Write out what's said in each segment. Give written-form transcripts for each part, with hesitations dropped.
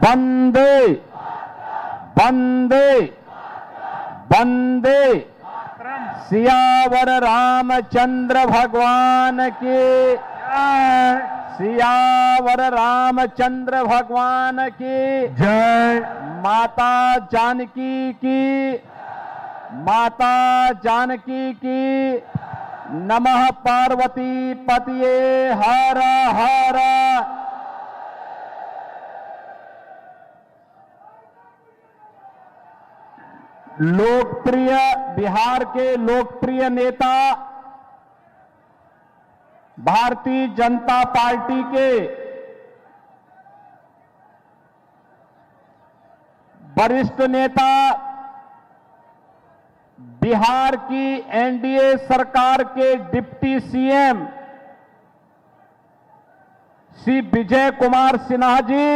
वंदे वंदे वंदे सियावर रामचंद्र भगवान की सियावर रामचंद्र भगवान की जय। माता जानकी की माता जानकी की नमः पार्वती पतिये हर हर। लोकप्रिय बिहार के लोकप्रिय नेता भारतीय जनता पार्टी के वरिष्ठ नेता बिहार की एनडीए सरकार के डिप्टी सीएम श्री विजय कुमार सिन्हा जी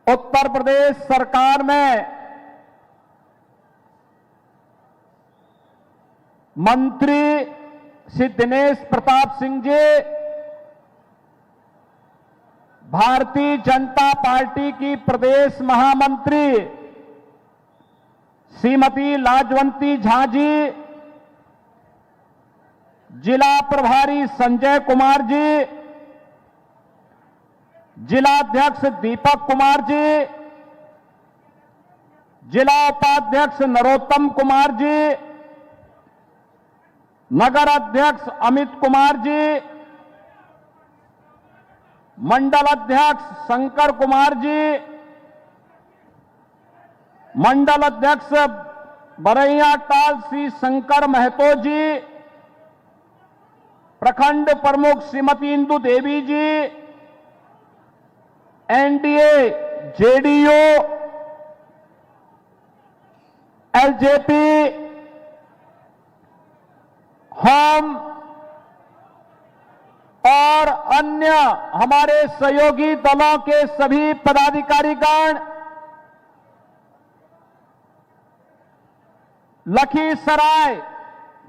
उत्तर प्रदेश सरकार में मंत्री श्री दिनेश प्रताप सिंह जी भारतीय जनता पार्टी की प्रदेश महामंत्री श्रीमती लाजवंती झा जी, जिला प्रभारी संजय कुमार जी, जिलाध्यक्ष दीपक कुमार जी, जिला उपाध्यक्ष नरोत्तम कुमार जी, नगर अध्यक्ष अमित कुमार जी, मंडल अध्यक्ष शंकर कुमार जी, मंडल अध्यक्ष बरैया टाल श्री शंकर महतो जी, प्रखंड प्रमुख श्रीमती इंदु देवी जी, एनडीए जेडीयू एलजेपी हम और अन्य हमारे सहयोगी दलों के सभी पदाधिकारीगण, लखीसराय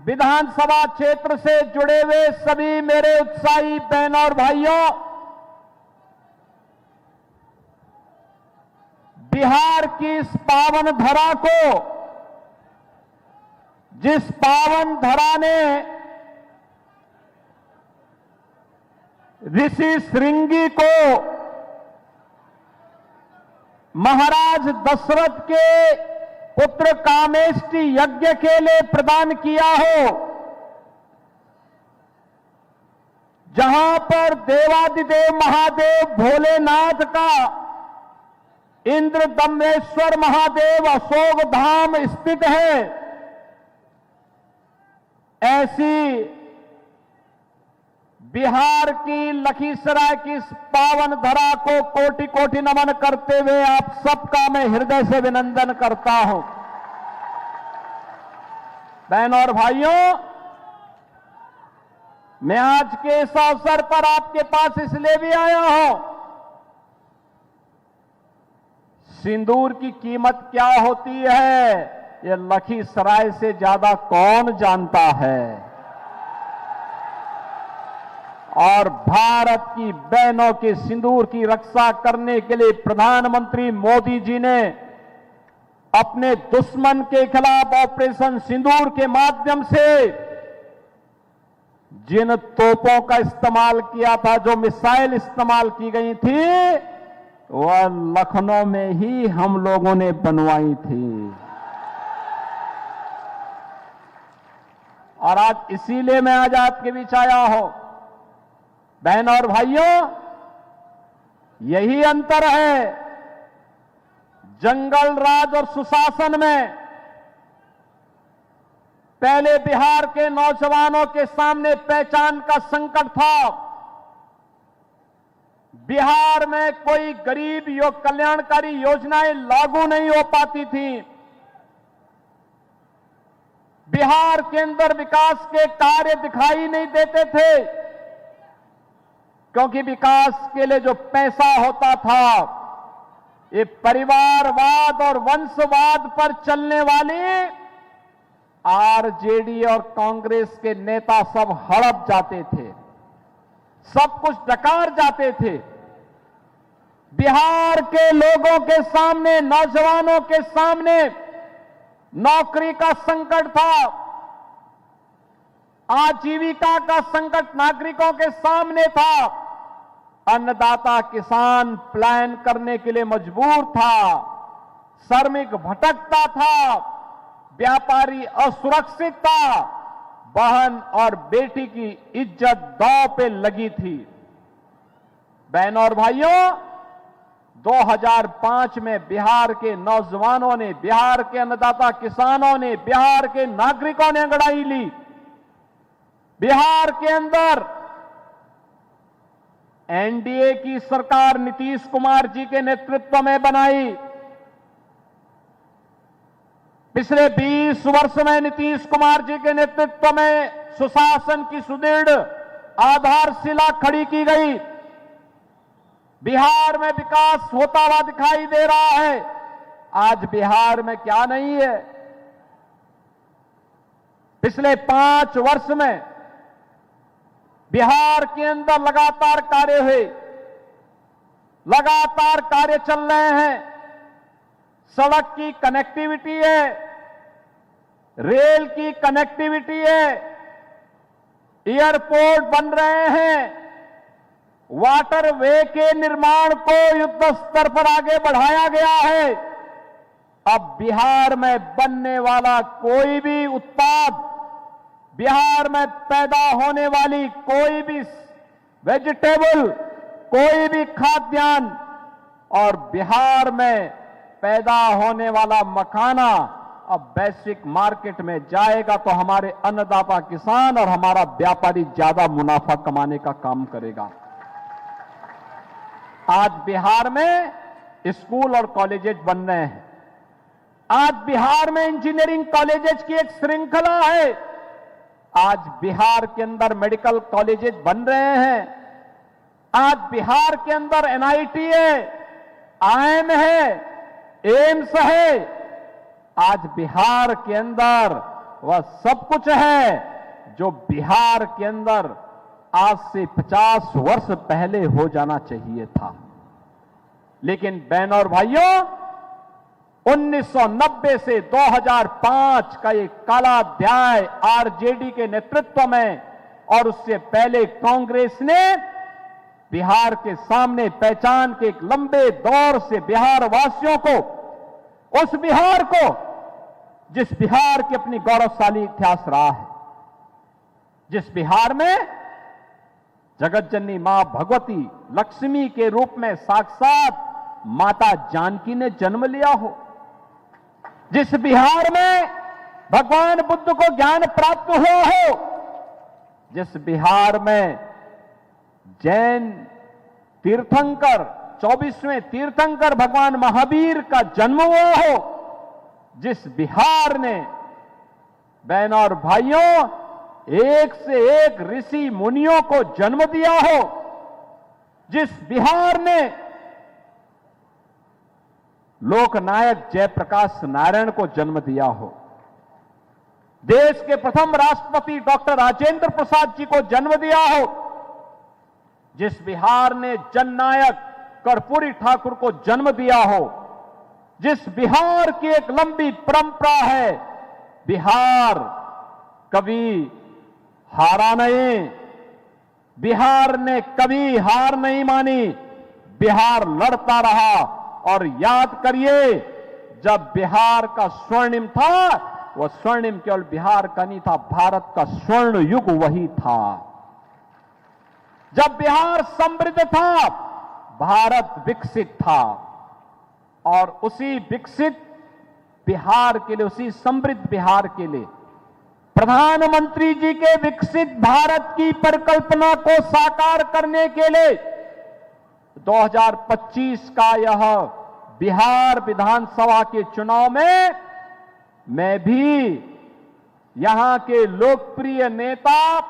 विधानसभा क्षेत्र से जुड़े हुए सभी मेरे उत्साही बहनों और भाइयों, बिहार की इस पावन धरा को, जिस पावन धरा ने ऋषि श्रृंगी को महाराज दशरथ के पुत्र कामेष्टि यज्ञ के लिए प्रदान किया हो, जहां पर देवादिदेव महादेव भोलेनाथ का इंद्र दम्मेश्वर महादेव अशोक धाम स्थित है, ऐसी बिहार की लखीसराय की इस पावन धरा को कोटि कोटि नमन करते हुए आप सबका मैं हृदय से अभिनंदन करता हूं। बहनों और भाइयों, मैं आज के इस अवसर पर आपके पास इसलिए भी आया हूं, सिंदूर की कीमत क्या होती है ये लखीसराय से ज्यादा कौन जानता है। और भारत की बहनों के सिंदूर की रक्षा करने के लिए प्रधानमंत्री मोदी जी ने अपने दुश्मन के खिलाफ ऑपरेशन सिंदूर के माध्यम से जिन तोपों का इस्तेमाल किया था, जो मिसाइल इस्तेमाल की गई थी, वह लखनऊ में ही हम लोगों ने बनवाई थी। और आज इसीलिए मैं आज आपके बीच आया हूं। बहनों और भाइयों, यही अंतर है जंगल राज और सुशासन में। पहले बिहार के नौजवानों के सामने पहचान का संकट था। बिहार में कोई गरीब कल्याणकारी योजनाएं लागू नहीं हो पाती थी। बिहार के अंदर विकास के कार्य दिखाई नहीं देते थे, क्योंकि विकास के लिए जो पैसा होता था, ये परिवारवाद और वंशवाद पर चलने वाली आरजेडी और कांग्रेस के नेता सब हड़प जाते थे, सब कुछ डकार जाते थे। बिहार के लोगों के सामने, नौजवानों के सामने नौकरी का संकट था, आजीविका का संकट नागरिकों के सामने था। अन्नदाता किसान प्लान करने के लिए मजबूर था, श्रमिक भटकता था, व्यापारी असुरक्षित था, बहन और बेटी की इज्जत दांव पे लगी थी। बहनों और भाइयों, 2005 में बिहार के नौजवानों ने, बिहार के अन्नदाता किसानों ने, बिहार के नागरिकों ने अंगड़ाई ली। बिहार के अंदर एनडीए की सरकार नीतीश कुमार जी के नेतृत्व में बनाई। पिछले 20 वर्ष में नीतीश कुमार जी के नेतृत्व में सुशासन की सुदृढ़ आधारशिला खड़ी की गई। बिहार में विकास होता हुआ दिखाई दे रहा है। आज बिहार में क्या नहीं है? पिछले 5 वर्ष में बिहार के अंदर लगातार कार्य हुए, लगातार कार्य चल रहे हैं। सड़क की कनेक्टिविटी है, रेल की कनेक्टिविटी है, एयरपोर्ट बन रहे हैं, वाटरवे के निर्माण को युद्ध स्तर पर आगे बढ़ाया गया है। अब बिहार में बनने वाला कोई भी उत्पाद, बिहार में पैदा होने वाली कोई भी वेजिटेबल, कोई भी खाद्यान्न और बिहार में पैदा होने वाला मखाना अब वैश्विक मार्केट में जाएगा तो हमारे अन्नदाता किसान और हमारा व्यापारी ज्यादा मुनाफा कमाने का काम करेगा। आज बिहार में स्कूल और कॉलेजेस बन रहे हैं। आज बिहार में इंजीनियरिंग कॉलेजेस की एक श्रृंखला है। आज बिहार के अंदर मेडिकल कॉलेजेस बन रहे हैं। आज बिहार के अंदर एनआईटी है, आईएम है, एम्स है। आज बिहार के अंदर वह सब कुछ है जो बिहार के अंदर आज से 50 वर्ष पहले हो जाना चाहिए था। लेकिन बहनों और भाइयों, 1990 से 2005 का ये काला अध्याय आरजेडी के नेतृत्व में और उससे पहले कांग्रेस ने बिहार के सामने पहचान के एक लंबे दौर से बिहार वासियों को, उस बिहार को जिस बिहार की अपनी गौरवशाली इतिहास रहा है, जिस बिहार में जगत जननी मां भगवती लक्ष्मी के रूप में साक्षात माता जानकी ने जन्म लिया हो, जिस बिहार में भगवान बुद्ध को ज्ञान प्राप्त हुआ हो, जिस बिहार में जैन तीर्थंकर 24वें तीर्थंकर भगवान महावीर का जन्म हुआ हो, जिस बिहार ने बहनों और भाइयों एक से एक ऋषि मुनियों को जन्म दिया हो, जिस बिहार ने लोकनायक जयप्रकाश नारायण को जन्म दिया हो, देश के प्रथम राष्ट्रपति डॉक्टर राजेंद्र प्रसाद जी को जन्म दिया हो, जिस बिहार ने जननायक कर्पूरी ठाकुर को जन्म दिया हो, जिस बिहार की एक लंबी परंपरा है, बिहार कभी हारा नहीं, बिहार ने कभी हार नहीं मानी, बिहार लड़ता रहा। और याद करिए, जब बिहार का स्वर्णिम था, वह स्वर्णिम केवल बिहार का नहीं था, भारत का स्वर्ण युग वही था। जब बिहार समृद्ध था, भारत विकसित था। और उसी विकसित बिहार के लिए, उसी समृद्ध बिहार के लिए प्रधानमंत्री जी के विकसित भारत की परिकल्पना को साकार करने के लिए 2025 का यह बिहार विधानसभा के चुनाव में मैं भी यहां के लोकप्रिय नेता,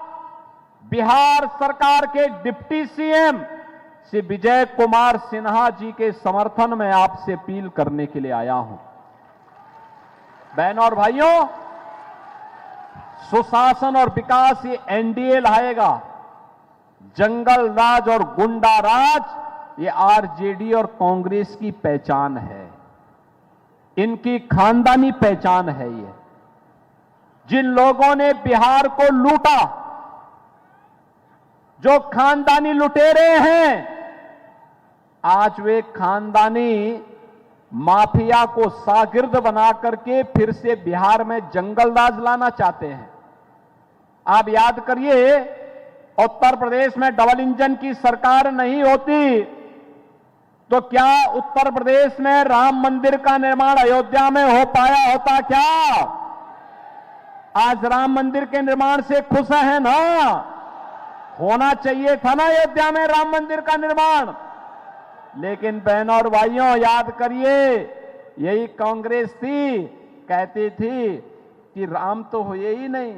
बिहार सरकार के डिप्टी सीएम श्री विजय कुमार सिन्हा जी के समर्थन में आपसे अपील करने के लिए आया हूं। बहनों और भाइयों, सुशासन और विकास ये एनडीए लाएगा। जंगल राज और गुंडा राज ये आरजेडी और कांग्रेस की पहचान है, इनकी खानदानी पहचान है। ये जिन लोगों ने बिहार को लूटा, जो खानदानी लुटेरे हैं, आज वे खानदानी माफिया को शागिर्द बना करके फिर से बिहार में जंगल राज लाना चाहते हैं। आप याद करिए, उत्तर प्रदेश में डबल इंजन की सरकार नहीं होती तो क्या उत्तर प्रदेश में राम मंदिर का निर्माण अयोध्या में हो पाया होता क्या? आज राम मंदिर के निर्माण से खुश है ना? होना चाहिए था ना अयोध्या में राम मंदिर का निर्माण। लेकिन बहनों और भाइयों, याद करिए, यही कांग्रेस थी, कहती थी कि राम तो हुए ही नहीं।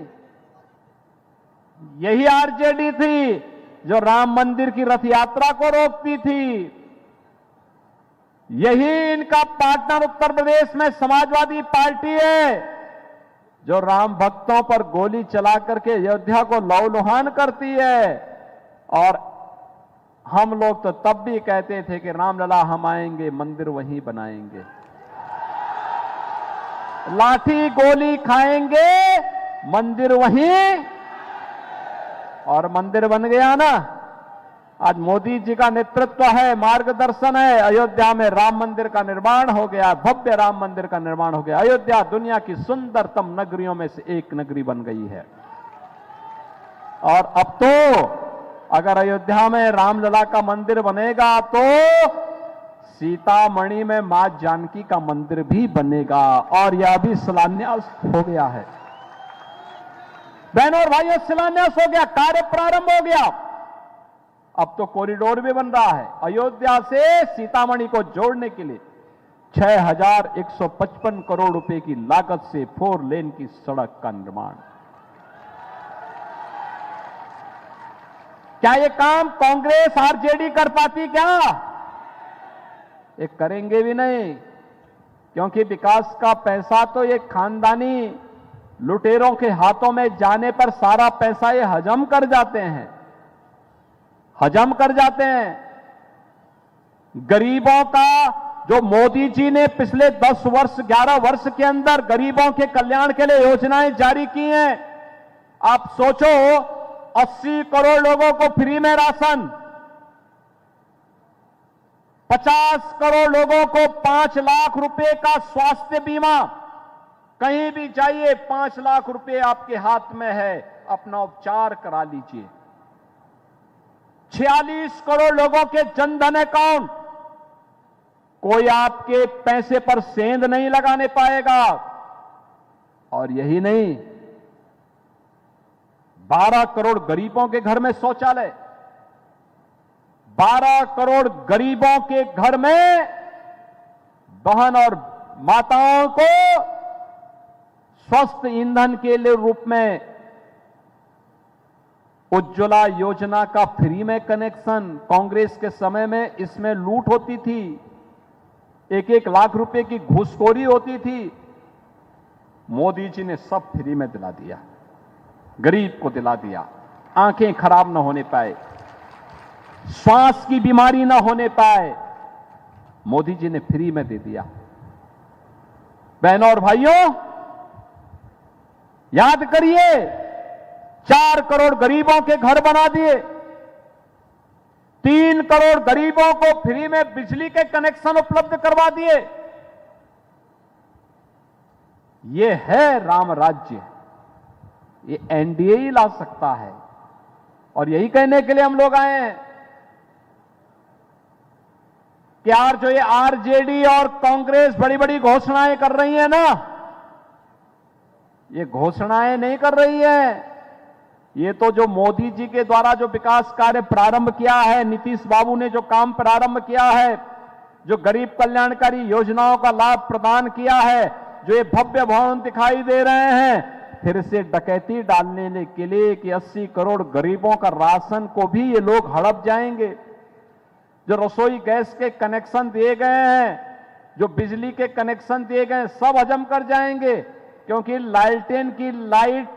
यही आरजेडी थी जो राम मंदिर की रथ यात्रा को रोकती थी। यही इनका पार्टनर उत्तर प्रदेश में समाजवादी पार्टी है, जो राम भक्तों पर गोली चला करके अयोध्या को लहूलुहान करती है। और हम लोग तो तब भी कहते थे कि रामलला हम आएंगे, मंदिर वहीं बनाएंगे, लाठी गोली खाएंगे, मंदिर वहीं, और मंदिर बन गया ना। आज मोदी जी का नेतृत्व है, मार्गदर्शन है, अयोध्या में राम मंदिर का निर्माण हो गया, भव्य राम मंदिर का निर्माण हो गया। अयोध्या दुनिया की सुंदरतम नगरियों में से एक नगरी बन गई है। और अब तो अगर अयोध्या में रामलला का मंदिर बनेगा तो सीतामढ़ी में मां जानकी का मंदिर भी बनेगा, और यह भी शिलान्यास हो गया है। बहनों और भाइयों, शिलान्यास हो गया, कार्य प्रारंभ हो गया। अब तो कॉरिडोर भी बन रहा है अयोध्या से सीतामढ़ी को जोड़ने के लिए। 6155 करोड़ रुपए की लागत से 4 लेन की सड़क का निर्माण। क्या ये काम कांग्रेस आरजेडी कर पाती क्या? ये करेंगे भी नहीं, क्योंकि विकास का पैसा तो ये खानदानी लुटेरों के हाथों में जाने पर सारा पैसा ये हजम कर जाते हैं, हजम कर जाते हैं। गरीबों का जो मोदी जी ने पिछले 10 वर्ष 11 वर्ष के अंदर गरीबों के कल्याण के लिए योजनाएं जारी की हैं, आप सोचो, 80 करोड़ लोगों को फ्री में राशन, 50 करोड़ लोगों को 5 लाख रुपए का स्वास्थ्य बीमा, कहीं भी जाइए 5 लाख रुपए आपके हाथ में है, अपना उपचार करा लीजिए। 46 करोड़ लोगों के जनधन अकाउंट, कोई आपके पैसे पर सेंध नहीं लगाने पाएगा। और यही नहीं, 12 करोड़ गरीबों के घर में शौचालय, 12 करोड़ गरीबों के घर में बहन और माताओं को स्वस्थ ईंधन के लिए रूप में उज्ज्वला योजना का फ्री में कनेक्शन। कांग्रेस के समय में इसमें लूट होती थी, 1-1 लाख रुपए की घूसखोरी होती थी। मोदी जी ने सब फ्री में दिला दिया, गरीब को दिला दिया, आंखें खराब न होने पाए, श्वास की बीमारी न होने पाए, मोदी जी ने फ्री में दे दिया। बहनों और भाइयों, याद करिए, 4 करोड़ गरीबों के घर बना दिए, 3 करोड़ गरीबों को फ्री में बिजली के कनेक्शन उपलब्ध करवा दिए। ये है राम राज्य, ये एनडीए ही ला सकता है। और यही कहने के लिए हम लोग आए हैं कि यार, जो ये आरजेडी और कांग्रेस बड़ी बड़ी घोषणाएं कर रही है ना, ये घोषणाएं नहीं कर रही है, ये तो जो मोदी जी के द्वारा जो विकास कार्य प्रारंभ किया है, नीतीश बाबू ने जो काम प्रारंभ किया है, जो गरीब कल्याणकारी योजनाओं का लाभ प्रदान किया है, जो ये भव्य भवन दिखाई दे रहे हैं, फिर से डकैती डालने के लिए कि 80 करोड़ गरीबों का राशन को भी ये लोग हड़प जाएंगे। जो रसोई गैस के कनेक्शन दिए गए हैं, जो बिजली के कनेक्शन दिए गए हैं, सब हजम कर जाएंगे, क्योंकि लालटेन की लाइट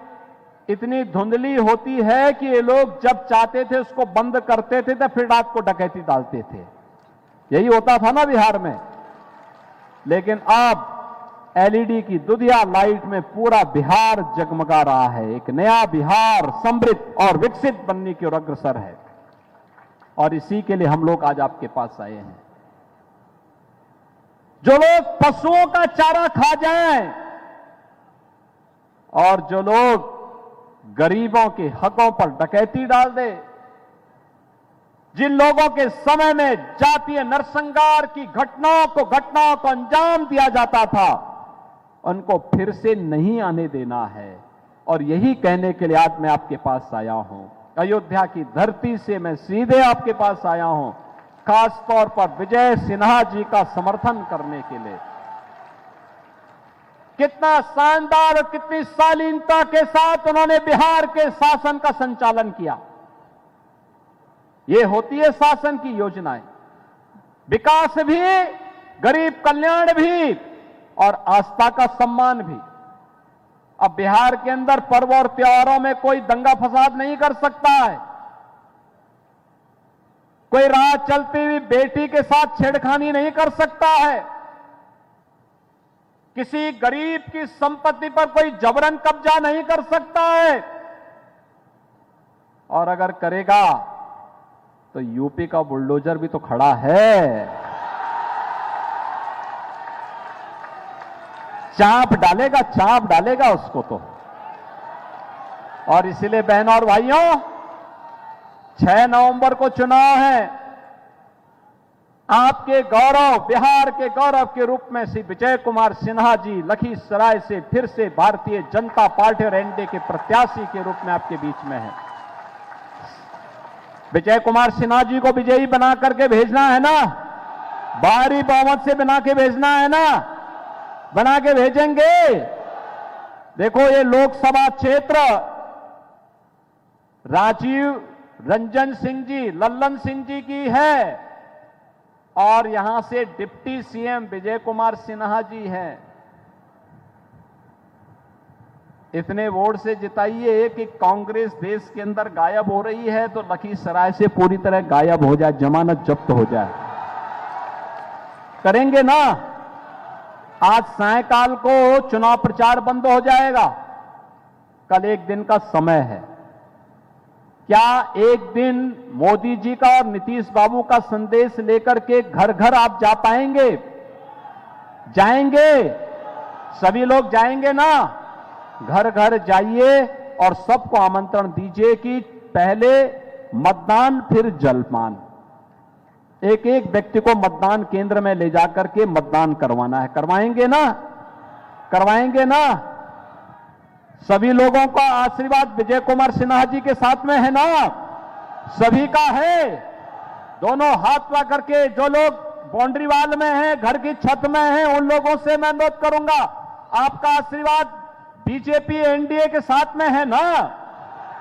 इतनी धुंधली होती है कि ये लोग जब चाहते थे उसको बंद करते थे तो फिर रात को डकैती डालते थे। यही होता था ना बिहार में। लेकिन अब एलईडी की दुधिया लाइट में पूरा बिहार जगमगा रहा है। एक नया बिहार समृद्ध और विकसित बनने की ओर अग्रसर है, और इसी के लिए हम लोग आज आपके पास आए हैं। जो लोग पशुओं का चारा खा जाएं और जो लोग गरीबों के हकों पर डकैती डाल दे, जिन लोगों के समय में जातीय नरसंहार की घटनाओं को अंजाम दिया जाता था, उनको फिर से नहीं आने देना है। और यही कहने के लिए आज मैं आपके पास आया हूं। अयोध्या की धरती से मैं सीधे आपके पास आया हूं, खास तौर पर विजय सिन्हा जी का समर्थन करने के लिए। कितना शानदार और कितनी शालीनता के साथ उन्होंने बिहार के शासन का संचालन किया। ये होती है शासन की योजनाएं, विकास भी, गरीब कल्याण भी और आस्था का सम्मान भी। अब बिहार के अंदर पर्व और त्योहारों में कोई दंगा फसाद नहीं कर सकता है। कोई राह चलती हुई बेटी के साथ छेड़खानी नहीं कर सकता है। किसी गरीब की संपत्ति पर कोई जबरन कब्जा नहीं कर सकता है, और अगर करेगा तो यूपी का बुलडोजर भी तो खड़ा है, चाप डालेगा उसको तो। और इसलिए बहनों और भाइयों, 6 नवंबर को चुनाव है। आपके गौरव, बिहार के गौरव के रूप में श्री विजय कुमार सिन्हा जी लखीसराय से फिर से भारतीय जनता पार्टी और एनडीए के प्रत्याशी के रूप में आपके बीच में है। विजय कुमार सिन्हा जी को विजयी बना करके भेजना है ना, भारी बहुमत से बना के भेजना है ना, बना के भेजेंगे। देखो, ये लोकसभा क्षेत्र राजीव रंजन सिंह जी, लल्लन सिंह जी की है, और यहां से डिप्टी सीएम विजय कुमार सिन्हा जी हैं। इतने वोट से जिताइए कि कांग्रेस देश के अंदर गायब हो रही है, तो लखीसराय से पूरी तरह गायब हो जाए, जमानत जब्त हो जाए। करेंगे ना? आज सायंकाल को चुनाव प्रचार बंद हो जाएगा, कल एक दिन का समय है। क्या एक दिन मोदी जी का और नीतीश बाबू का संदेश लेकर के घर घर आप जा पाएंगे? जाएंगे? सभी लोग जाएंगे ना? घर घर जाइए और सबको आमंत्रण दीजिए कि पहले मतदान फिर जलपान। एक एक व्यक्ति को मतदान केंद्र में ले जाकर के मतदान करवाना है। करवाएंगे ना? करवाएंगे ना? सभी लोगों का आशीर्वाद विजय कुमार सिन्हा जी के साथ में है ना? सभी का है। दोनों हाथ ला करके जो लोग बाउंड्री वाल में हैं, घर की छत में हैं, उन लोगों से मैं अनुरोध करूंगा, आपका आशीर्वाद बीजेपी एनडीए के साथ में है ना?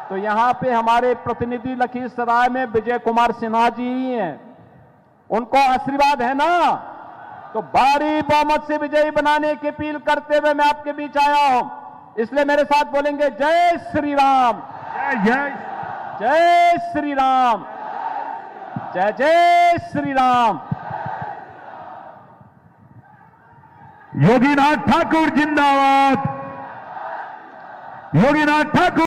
तो यहां पे हमारे प्रतिनिधि लखीसराय में विजय कुमार सिन्हा जी ही हैं, उनको आशीर्वाद है ना? तो भारी बहुमत से विजयी बनाने की अपील करते हुए मैं आपके बीच आया हूं। इसलिए मेरे साथ बोलेंगे, जय श्री राम, जय जय श्री राम, जय जय श्री राम। योगीनाथ ठाकुर जिंदाबाद, योगीनाथ ठाकुर।